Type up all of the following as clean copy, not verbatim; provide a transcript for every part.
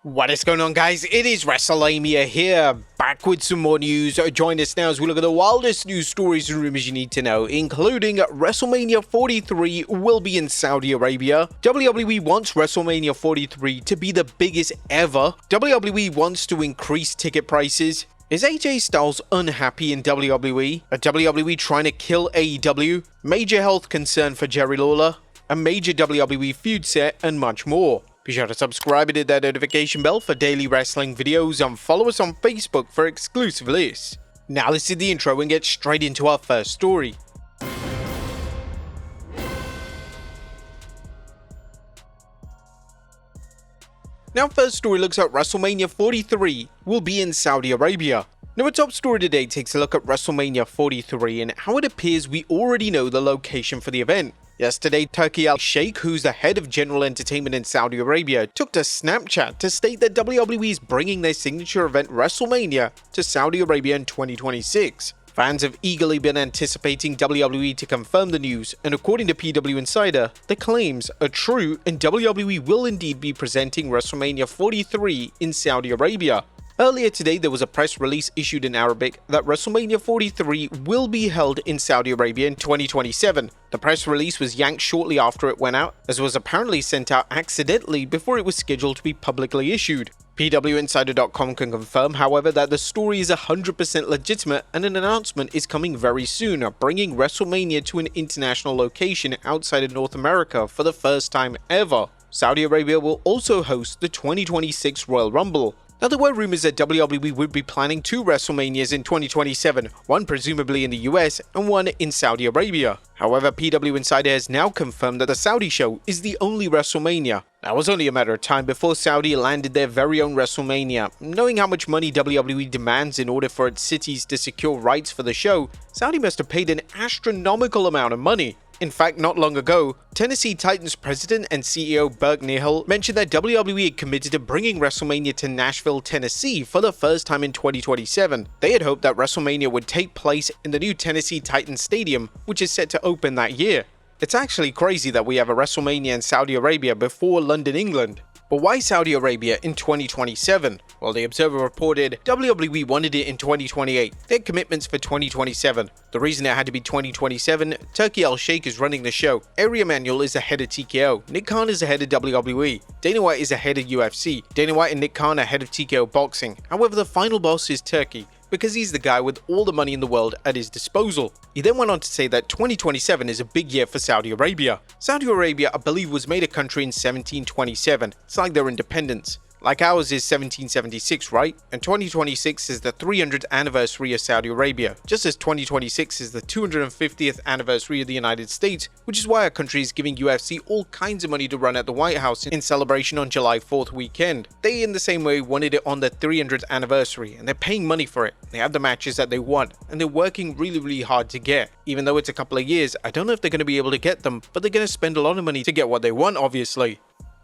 What is going on, guys? It is Wrestlelamia here, back with some more news. Join us now as we look at the wildest news stories and rumors you need to know, including WrestleMania 43 will be in Saudi Arabia. WWE wants WrestleMania 43 to be the biggest ever. WWE wants to increase ticket prices. Is AJ Styles unhappy in WWE? Are WWE trying to kill AEW? Major health concern for Jerry Lawler? A major WWE feud set, and much more. Be sure to subscribe and hit that notification bell for daily wrestling videos, and follow us on Facebook for exclusive lists. Now let's do the intro and get straight into our first story. Now, first story looks at WrestleMania 43 will be in Saudi Arabia. Now, our top story today takes a look at WrestleMania 43 and how it appears we already know the location for the event. Yesterday, Turki Al-Sheikh, who's the head of general entertainment in Saudi Arabia, took to Snapchat to state that WWE is bringing their signature event WrestleMania to Saudi Arabia in 2026. Fans have eagerly been anticipating WWE to confirm the news, and according to PW Insider, the claims are true and WWE will indeed be presenting WrestleMania 43 in Saudi Arabia. Earlier today, there was a press release issued in Arabic that WrestleMania 43 will be held in Saudi Arabia in 2027. The press release was yanked shortly after it went out, as it was apparently sent out accidentally before it was scheduled to be publicly issued. PWInsider.com can confirm, however, that the story is 100% legitimate and an announcement is coming very soon, bringing WrestleMania to an international location outside of North America for the first time ever. Saudi Arabia will also host the 2026 Royal Rumble. Now, there were rumors that WWE would be planning 2 WrestleManias in 2027, one presumably in the US and one in Saudi Arabia. However, PW Insider has now confirmed that the Saudi show is the only WrestleMania. Now, it was only a matter of time before Saudi landed their very own WrestleMania. Knowing how much money WWE demands in order for its cities to secure rights for the show, Saudi must have paid an astronomical amount of money. In fact, not long ago, Tennessee Titans president and CEO Burke Nichol mentioned that WWE had committed to bringing WrestleMania to Nashville, Tennessee for the first time in 2027. They had hoped that WrestleMania would take place in the new Tennessee Titans Stadium, which is set to open that year. It's actually crazy that we have a WrestleMania in Saudi Arabia before London, England. But why Saudi Arabia in 2027? Well, the Observer reported WWE wanted it in 2028. They had commitments for 2027. The reason it had to be 2027, Turki Al-Sheikh is running the show. Ari Emanuel is the head of TKO. Nick Khan is the head of WWE. Dana White is the head of UFC. Dana White and Nick Khan are head of TKO Boxing. However, the final boss is Turki, because he's the guy with all the money in the world at his disposal. He then went on to say that 2027 is a big year for Saudi Arabia. Saudi Arabia, I believe, was made a country in 1727. It's like their independence. Like ours is 1776, right? And 2026 is the 300th anniversary of Saudi Arabia, just as 2026 is the 250th anniversary of the United States, which is why our country is giving UFC all kinds of money to run at the White House in celebration on July 4th weekend. They, in the same way, wanted it on the 300th anniversary, and they're paying money for it. They have the matches that they want, and they're working really hard to get. Even though it's a couple of years, I don't know if they're going to be able to get them, but they're going to spend a lot of money to get what they want, obviously.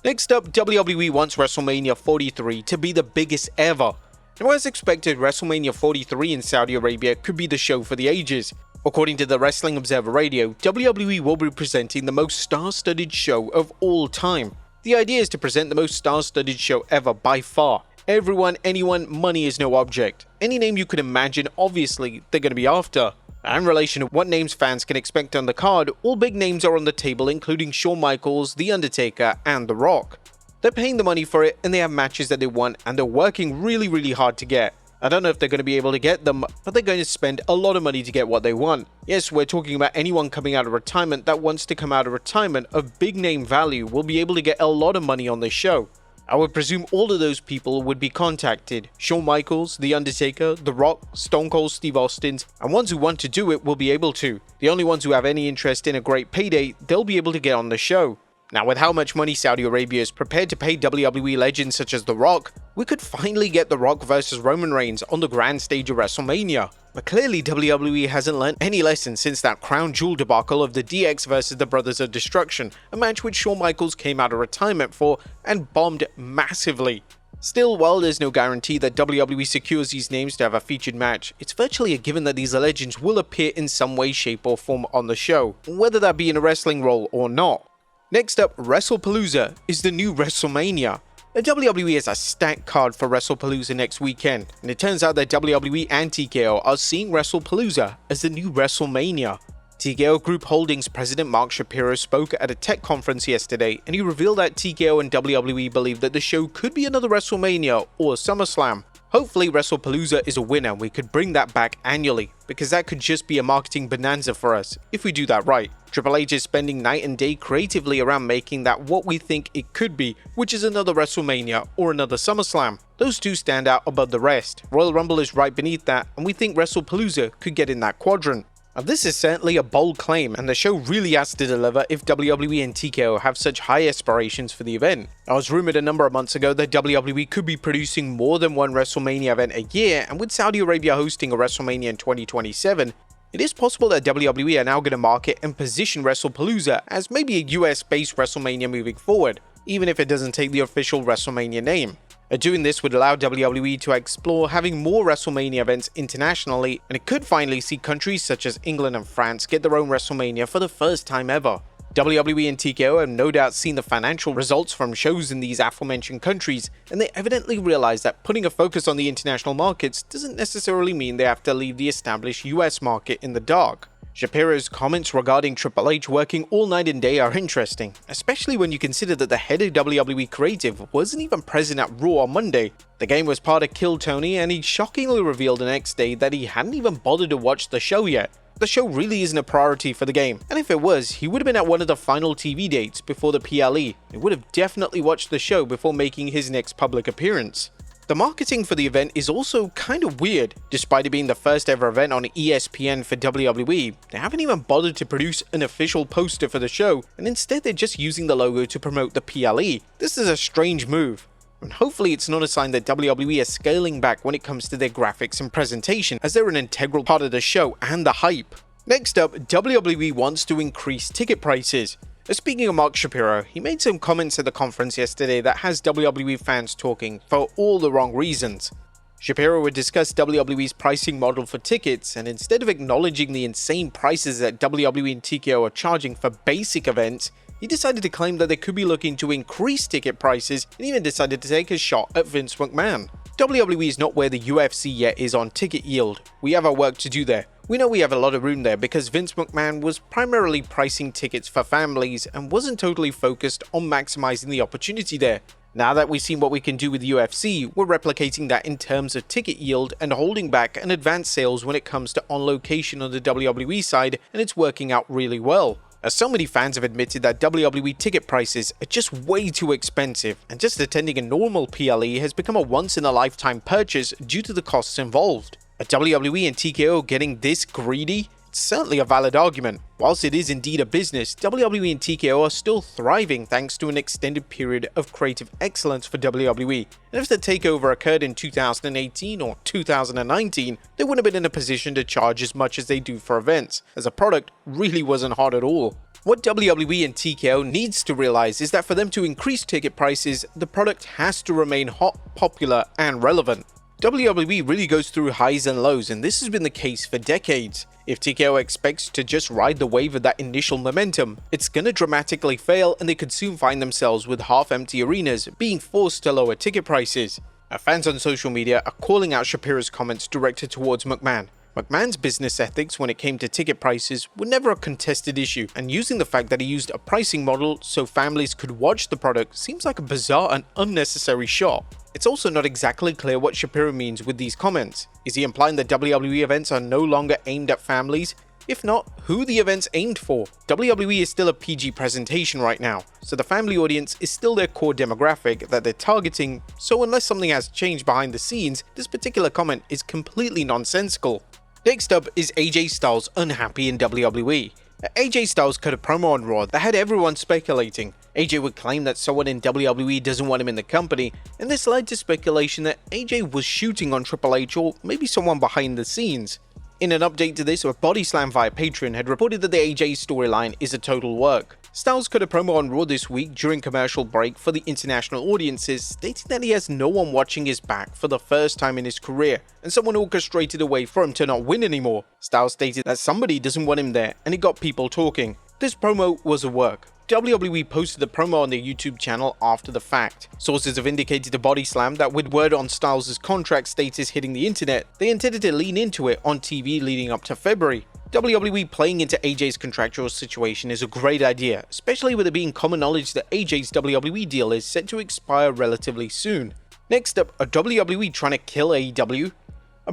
Next up, WWE wants WrestleMania 43 to be the biggest ever. Now, as expected, WrestleMania 43 in Saudi Arabia could be the show for the ages. According to the Wrestling Observer Radio, WWE will be presenting the most star-studded show of all time. The idea is to present the most star-studded show ever by far. Everyone, anyone, money is no object. Any name you could imagine, obviously, they're going to be after. In relation to what names fans can expect on the card, all big names are on the table, including Shawn Michaels, The Undertaker, and The Rock. They're paying the money for it, and they have matches that they want, and they're working really hard to get. I don't know if they're going to be able to get them, but they're going to spend a lot of money to get what they want. Yes, we're talking about anyone coming out of retirement that wants to come out of retirement of big name value will be able to get a lot of money on this show. I would presume all of those people would be contacted. Shawn Michaels, The Undertaker, The Rock, Stone Cold Steve Austin, and ones who want to do it will be able to. The only ones who have any interest in a great payday, they'll be able to get on the show. Now, with how much money Saudi Arabia is prepared to pay WWE legends such as The Rock, we could finally get The Rock versus Roman Reigns on the grand stage of WrestleMania. But clearly WWE hasn't learned any lessons since that crown jewel debacle of the DX versus the Brothers of Destruction, a match which Shawn Michaels came out of retirement for and bombed massively. Still, while there's no guarantee that WWE secures these names to have a featured match, it's virtually a given that these legends will appear in some way, shape or form on the show, whether that be in a wrestling role or not. Next up, WrestlePalooza is the new Wrestlemania. The WWE has a stacked card for WrestlePalooza next weekend, and it turns out that WWE and TKO are seeing WrestlePalooza as the new WrestleMania. TKO Group Holdings president Mark Shapiro spoke at a tech conference yesterday, and he revealed that TKO and WWE believe that the show could be another WrestleMania or SummerSlam. Hopefully WrestlePalooza is a winner and we could bring that back annually, because that could just be a marketing bonanza for us, if we do that right. Triple H is spending night and day creatively around making that what we think it could be, which is another WrestleMania or another SummerSlam. Those two stand out above the rest. Royal Rumble is right beneath that, and we think WrestlePalooza could get in that quadrant. Now, this is certainly a bold claim, and the show really has to deliver if WWE and TKO have such high aspirations for the event. It was rumored a number of months ago that WWE could be producing more than one WrestleMania event a year, and with Saudi Arabia hosting a WrestleMania in 2027, it is possible that WWE are now going to market and position WrestlePalooza as maybe a US-based WrestleMania moving forward, even if it doesn't take the official WrestleMania name. Doing this would allow WWE to explore having more WrestleMania events internationally, and it could finally see countries such as England and France get their own WrestleMania for the first time ever. WWE and TKO have no doubt seen the financial results from shows in these aforementioned countries, and they evidently realize that putting a focus on the international markets doesn't necessarily mean they have to leave the established US market in the dark. Shapiro's comments regarding Triple H working all night and day are interesting, especially when you consider that the head of WWE Creative wasn't even present at Raw on Monday. The game was part of Kill Tony, and he shockingly revealed the next day that he hadn't even bothered to watch the show yet. The show really isn't a priority for the game, and if it was, he would have been at one of the final TV dates before the PLE. He would have definitely watched the show before making his next public appearance. The marketing for the event is also kind of weird. Despite it being the first ever event on ESPN for WWE, they haven't even bothered to produce an official poster for the show, and instead they're just using the logo to promote the PLE. This is a strange move, and hopefully it's not a sign that WWE is scaling back when it comes to their graphics and presentation, as they're an integral part of the show and the hype. Next up, WWE wants to increase ticket prices. Speaking of Mark Shapiro, he made some comments at the conference yesterday that has WWE fans talking for all the wrong reasons. Shapiro would discuss WWE's pricing model for tickets, and instead of acknowledging the insane prices that WWE and TKO are charging for basic events, he decided to claim that they could be looking to increase ticket prices, and even decided to take a shot at Vince McMahon. WWE is not where the UFC yet is on ticket yield. We have our work to do there. We know we have a lot of room there because Vince McMahon was primarily pricing tickets for families and wasn't totally focused on maximizing the opportunity there. Now that we've seen what we can do with UFC, we're replicating that in terms of ticket yield and holding back and advanced sales when it comes to on location on the WWE side, and it's working out really well. As so many fans have admitted that WWE ticket prices are just way too expensive, and just attending a normal PLE has become a once-in-a-lifetime purchase due to the costs involved. Are WWE and TKO getting this greedy? It's certainly a valid argument. Whilst it is indeed a business, WWE and TKO are still thriving thanks to an extended period of creative excellence for WWE. And if the takeover occurred in 2018 or 2019, they wouldn't have been in a position to charge as much as they do for events, as the product really wasn't hot at all. What WWE and TKO needs to realize is that for them to increase ticket prices, the product has to remain hot, popular, and relevant. WWE really goes through highs and lows, and this has been the case for decades. If TKO expects to just ride the wave of that initial momentum, it's gonna dramatically fail, and they could soon find themselves with half-empty arenas being forced to lower ticket prices. Fans on social media are calling out Shapiro's comments directed towards McMahon. McMahon's business ethics when it came to ticket prices were never a contested issue, and using the fact that he used a pricing model so families could watch the product seems like a bizarre and unnecessary shot. It's also not exactly clear what Shapiro means with these comments. Is he implying that WWE events are no longer aimed at families? If not, who are the events aimed for? WWE is still a PG presentation right now, so the family audience is still their core demographic that they're targeting, so unless something has changed behind the scenes, this particular comment is completely nonsensical. Next up is AJ Styles unhappy in WWE. AJ Styles cut a promo on Raw that had everyone speculating. AJ would claim that someone in WWE doesn't want him in the company, and this led to speculation that AJ was shooting on Triple H or maybe someone behind the scenes. In an update to this, a Body Slam via Patreon had reported that the AJ storyline is a total work. Styles cut a promo on Raw this week during commercial break for the international audiences, stating that he has no one watching his back for the first time in his career, and someone orchestrated a way for him to not win anymore. Styles stated that somebody doesn't want him there, and it got people talking. This promo was a work. WWE posted the promo on their YouTube channel after the fact. Sources have indicated to Body Slam that with word on Styles' contract status hitting the internet, they intended to lean into it on TV leading up to February. WWE playing into AJ's contractual situation is a great idea, especially with it being common knowledge that AJ's WWE deal is set to expire relatively soon. Next up, are WWE trying to kill AEW?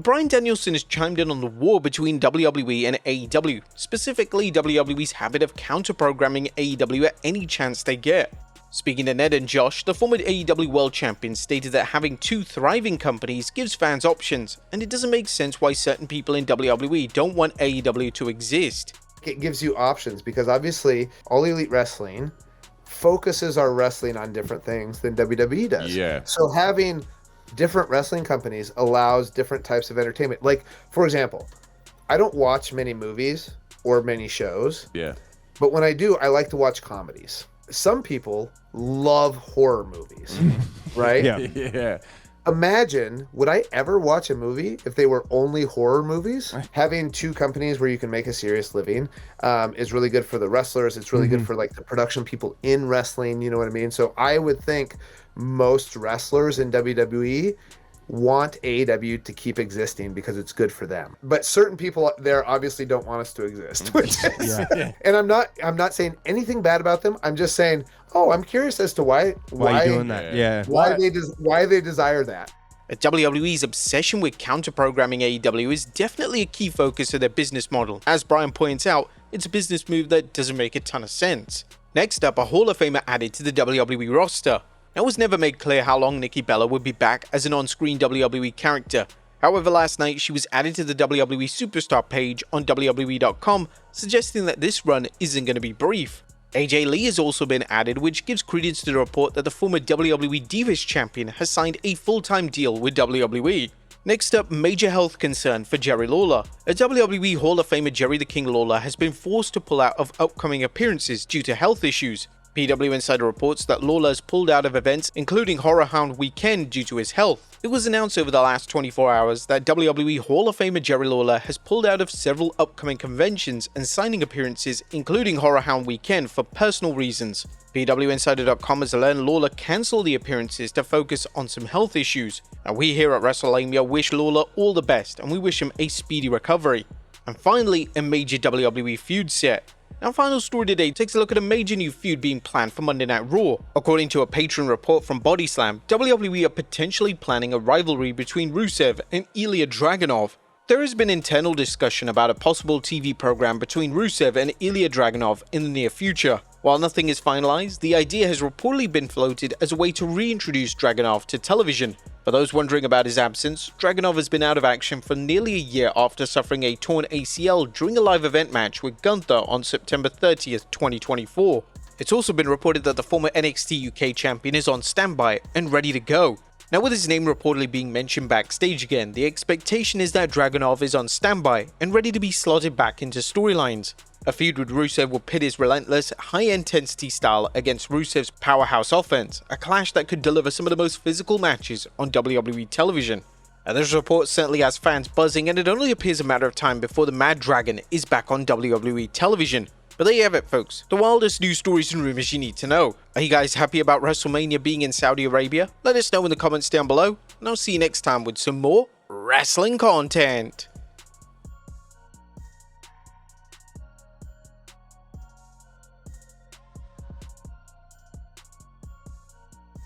Bryan Danielson has chimed in on the war between WWE and AEW, specifically WWE's habit of counter-programming AEW at any chance they get. Speaking to Ned and Josh, the former AEW World Champion stated that having two thriving companies gives fans options, and it doesn't make sense why certain people in WWE don't want AEW to exist. It gives you options because obviously All Elite Wrestling focuses our wrestling on different things than WWE does. Yeah. So having different wrestling companies allows different types of entertainment. Like, for example, I don't watch many movies or many shows. Yeah. But when I do, I like to watch comedies. Some people love horror movies, right? Yeah. Imagine, would I ever watch a movie if they were only horror movies? Having two companies where you can make a serious living is really good for the wrestlers. It's really good for like the production people in wrestling. You know what I mean? So I would think most wrestlers in WWE want AEW to keep existing because it's good for them. But certain people there obviously don't want us to exist. Which is, and I'm not saying anything bad about them. I'm just saying, I'm curious as to why you doing that? Yeah. Why they desire that. WWE's obsession with counter-programming AEW is definitely a key focus of their business model. As Brian points out, it's a business move that doesn't make a ton of sense. Next up, a Hall of Famer added to the WWE roster. It was never made clear how long Nikki Bella would be back as an on-screen WWE character. However, last night she was added to the WWE Superstar page on WWE.com, suggesting that this run isn't going to be brief. AJ Lee has also been added, which gives credence to the report that the former WWE Divas champion has signed a full-time deal with WWE. Next up, major health concern for Jerry Lawler. A WWE Hall of Famer Jerry the King Lawler has been forced to pull out of upcoming appearances due to health issues. PW Insider reports that Lawler has pulled out of events including Horror Hound Weekend due to his health. It was announced over the last 24 hours that WWE Hall of Famer Jerry Lawler has pulled out of several upcoming conventions and signing appearances including Horror Hound Weekend for personal reasons. PWInsider.com has learned Lawler cancelled the appearances to focus on some health issues. Now we here at Wrestlelamia wish Lawler all the best and we wish him a speedy recovery. And finally, a major WWE feud set. Our final story today takes a look at a major new feud being planned for Monday Night Raw. According to a Patreon report from Body Slam, WWE are potentially planning a rivalry between Rusev and Ilya Dragunov. There has been internal discussion about a possible TV program between Rusev and Ilya Dragunov in the near future. While nothing is finalized, the idea has reportedly been floated as a way to reintroduce Dragunov to television. For those wondering about his absence, Dragunov has been out of action for nearly a year after suffering a torn ACL during a live event match with Gunther on September 30th, 2024. It's also been reported that the former NXT UK champion is on standby and ready to go. Now with his name reportedly being mentioned backstage again, the expectation is that Dragunov is on standby and ready to be slotted back into storylines. A feud with Rusev will pit his relentless, high-intensity style against Rusev's powerhouse offense, a clash that could deliver some of the most physical matches on WWE television. Now this report certainly has fans buzzing and it only appears a matter of time before the Mad Dragon is back on WWE television. But there you have it folks, the wildest news stories and rumors you need to know. Are you guys happy about WrestleMania being in Saudi Arabia? Let us know in the comments down below, and I'll see you next time with some more wrestling content.